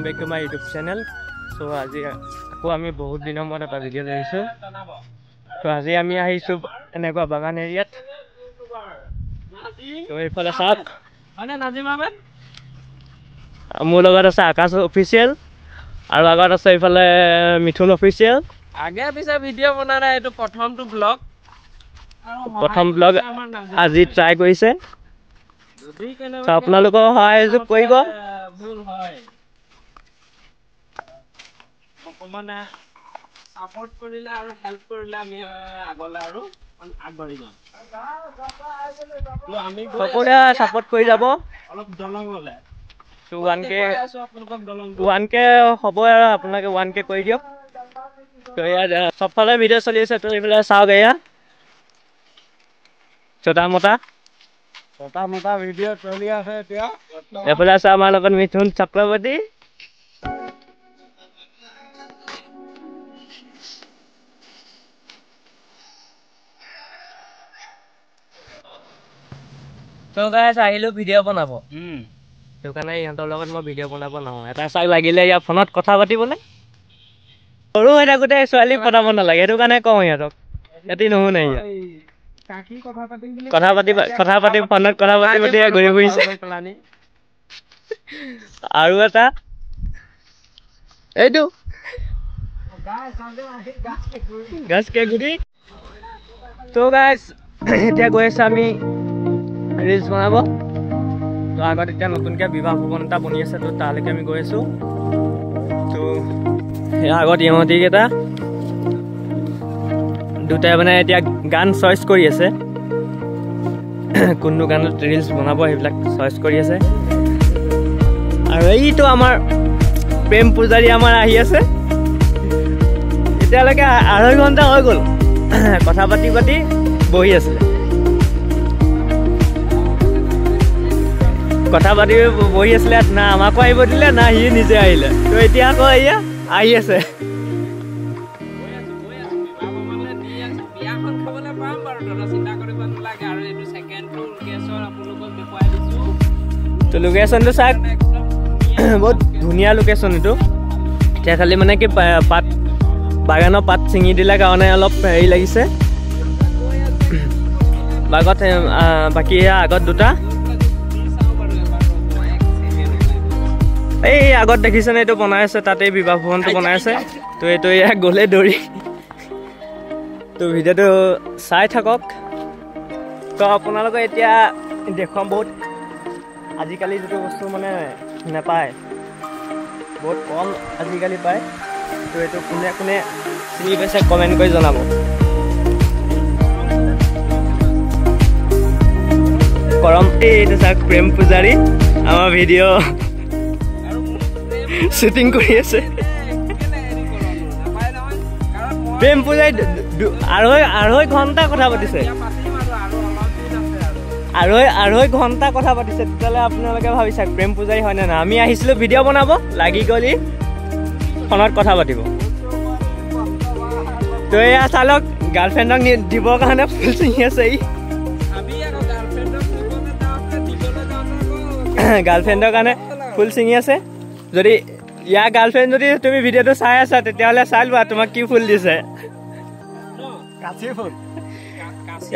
back to my YouTube channel. So আজি আকৌ আমি বহুত দিনৰ মূৰত এটা ভিডিঅ' লৈছো। তো আজি আমি আহিছো এনেকুৱা বাগান এৰিয়াত। তো এইফালে চাওক মানে নাজিম আহমেদ মোৰ লগত আছে আকাশ অফিচিয়েল আৰু আগত আছে এইফালে মিথুন অফিচিয়েল। আগে পিছে ভিডিঅ' বনা নাই, এইটো প্ৰথমটো ব্লগ। প্ৰথম ব্লগ আজি ট্ৰাই কৰিছে। আপোনালোকৰ সহায় কৰিব। ভুল হয় অকমানে সাপোৰ্ট কৰিলে আৰু হেল্প কৰিলে আমি আগলৈ আৰু আগবাঢ়ি যাম। তো আমি সকলোৱে সাপোৰ্ট কৰি যাব অলপ দলং হলে তো 1K হ'ব আৰু আপোনালোকে 1K কৰি দিয়ক। তো ইয়াত সবফালে ভিডিঅ' চলি আছে, তো এইফালে চাওক এয়া ছটা মোটা ভিডিঅ' চলি আছে এতিয়া। এইফালে আছে আমাৰ লগত মিথুন চক্ৰৱৰ্তী। তো গাইছ আহিলো ভিডিঅ' বনাব। সেইটো কাৰণে ইহঁতৰ লগত মই ভিডিঅ' বনাব নহয়। এটা চাক লাগিলে ইয়াৰ ফোনত কথা পাতিবলৈ। সৰু হৈ থাকোঁতে ছোৱালী পতাব নালাগে, সেইটো কাৰণে কওঁ ইহঁতক। সিহঁতি নুশুনে ইয়াত। কথা পাতি ফোনত কথা পাতি ঘূৰি ফুৰিছে। আৰু এটা এইটো গাছ কেগুৰি। তো গাইছ এতিয়া গৈ আছো আমি ৰিলছ বনাব। তো আগত এতিয়া নতুনকৈ বিবাহ ভৱন এটা বনি আছে, তো তালৈকে আমি গৈ আছো। তো সেয়া আগত ইহঁতিকেইটা দুটাই মানে এতিয়া গান চইচ কৰি আছে, কোনটো গানত ৰিলছ বনাব সেইবিলাক চইচ কৰি আছে। আৰু এইটো আমাৰ প্ৰেম পূজাৰী আমাৰ আহি আছে। এতিয়ালৈকে 2.5 ঘণ্টা হৈ গ'ল কথা পাতি পাতি বহি আছিলে। কথা পাতি বহি আছিলে, না আমাকো আহিব দিলে না সি নিজে আহিলে। তো এতিয়া আকৌ এয়া আহি আছে। তো লোকেশ্যনটো চাওক, বহুত ধুনীয়া লোকেশ্যন এইটো। এতিয়া খালি মানে কি পাত বাগানৰ পাত ছিঙি দিলে কাৰণে অলপ হেৰি লাগিছে বাগত। বাকী আগত দুটা এই আগত দেখিছেনে এইটো বনাই আছে, তাতে বিবাহ ভৱনটো বনাই আছে। তো এইটো ইয়াক গ'লে দৌৰি। তো ভিডিঅ'টো চাই থাকক। তো আপোনালোকে এতিয়া দেখুৱাম বহুত আজিকালি যিটো বস্তু মানে নাপায়, বহুত কম আজিকালি পায়। তো এইটো কোনে কোনে চিনি পাইছে কমেণ্ট কৰি জনাব। কৰম এইটো চাওক প্ৰেম পূজাৰী আমাৰ ভিডিঅ' শ্বুটিং কৰি আছে। প্ৰেম পূজাৰী 2.5 ঘণ্টা কথা পাতিছে, 2.5 ঘণ্টা কথা পাতিছে। তেতিয়াহ'লে আপোনালোকে ভাবিছে প্ৰেম পূজাৰী হয়নে নহয়। আমি আহিছিলোঁ ভিডিঅ' বনাব, লাগি গ'লি ফোনত কথা পাতিব। তো এয়া চালক গাৰ্লফ্ৰেণ্ডক দিবৰ কাৰণে ফুল ছিঙি আছে। গাৰ্লফ্ৰেণ্ডৰ কাৰণে ফুল ছিঙি আছে। যদি ইয়াৰ গাৰ্লফ্ৰেণ্ড যদি তুমি ভিডিঅ'টো চাই আছা তেতিয়াহ'লে চাই লোৱা তোমাক কি ফুল দিছে। কাচি ফুল,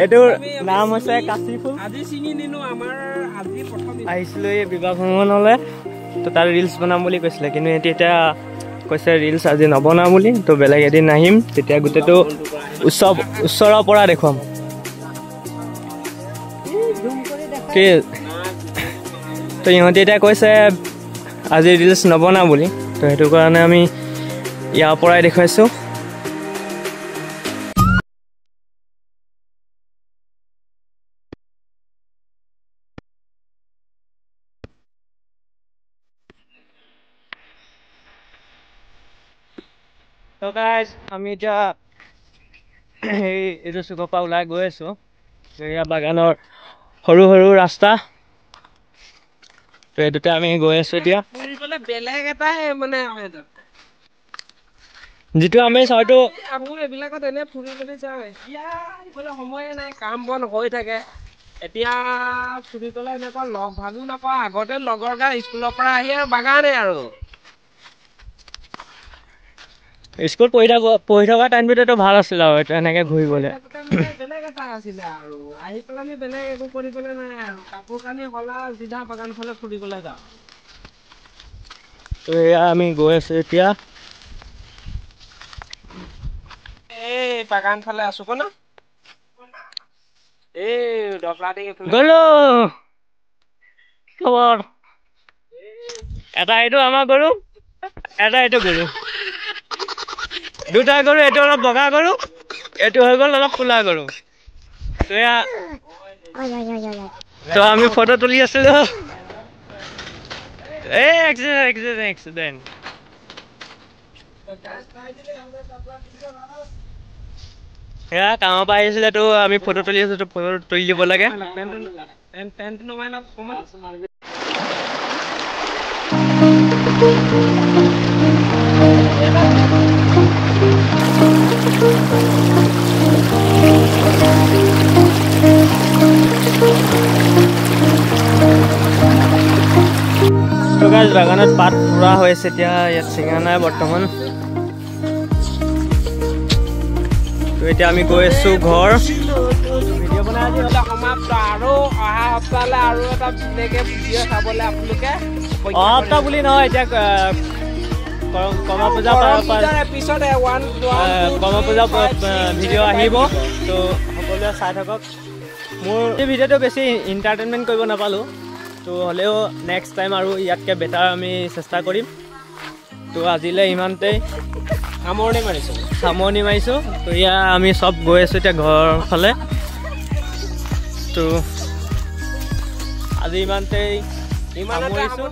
এইটোৰ নাম হৈছে কাচি ফুল। আহিছিলোঁ এই বিবাহ ভৱনলৈ, তো তাত ৰিলছ বনাম বুলি কৈছিলে, কিন্তু এতিয়া কৈছে ৰিলছ আজি নবনাওঁ বুলি। তো বেলেগ এদিন আহিম, তেতিয়া গোটেইটো ওচৰৰ পৰা দেখুৱাম। কি তো ইহঁতি এতিয়া কৈছে আজি ৰিলছ নবনাওঁ বুলি, তো সেইটো কাৰণে আমি ইয়াৰ পৰাই দেখুৱাইছোঁ। তো গাইজ আমি এতিয়া এইটো চুকৰ পৰা ওলাই গৈ আছোঁ। এয়া বাগানৰ সৰু সৰু ৰাস্তা, তো এইটোতে আমি গৈ আছোঁ এতিয়া। বেলেগ এটাই মানে যিটো আমি হয়তো এইবিলাকত এনে ফুৰিবলৈ যাওঁ, এতিয়া এইফালে সময়ে নাই, কাম বন হৈ থাকে। এতিয়া ফুৰিবলৈ এনেকুৱা লগ ভালো নাপাওঁ। আগতে লগৰ গাল স্কুলৰ পৰা আহি বাগানে আৰু স্কুল পঢ়ি থকা টাইমটোতে ভাল আছিল আৰু এইটো এনেকৈ ঘূৰিবলৈ। বেলেগ এটা আছিলে আৰু আহি পেলাই আমি বেলেগ একো কৰিবলৈ নাই আৰু কাপোৰ কানি সলা চিধা বাগান ফালে ফুৰিবলৈ যাওঁ। তো এয়া আমি গৈ আছোঁ এতিয়া। এই বাগান ফালে আছো ক ন এই ডকলা দি গলো খবৰ এটা এইটো আমাৰ গৰু, এটা এইটো গৰু, দুটা গৰু। এইটো অলপ বগা গৰু, এইটো হৈ গ'ল অলপ কোলা গৰু। তো আমি ফটো তুলি আছিলো। এই এক্সিডেণ্ট এয়া কামৰ পৰা আহিছিলে, তো আমি ফটো তুলি আছো, তো ফটো তুলি দিব লাগে। বাগানত পাত পুৰা হৈ আছে, এতিয়া ইয়াত চিঙা নাই বৰ্তমান। তো এতিয়া আমি গৈ আছো ঘৰ। ভিডিঅ' বনাই আজি হ'লে সমাপ্ত, আৰু অহা সপ্তাহলৈ আৰু এটা ধুনীয়াকৈ ভিডিঅ' চাবলৈ আপোনালোকে অহা সপ্তাহ বুলি নহয়, এতিয়া কৰ্ম পূজা ভিডিঅ' আহিব, তো সকলোৱে চাই থাকক। মোৰ এই ভিডিঅ'টো বেছি এণ্টাৰটেইনমেণ্ট কৰিব নাপালোঁ, তো হ'লেও নেক্সট টাইম আৰু ইয়াতকৈ বেটাৰ আমি চেষ্টা কৰিম। তো আজিলৈ ইমানতেই সামৰণি মাৰিছোঁ। তো এয়া আমি চব গৈ আছোঁ এতিয়া ঘৰৰ ফালে। তো আজি ইমানতেই সামৰিছোঁ।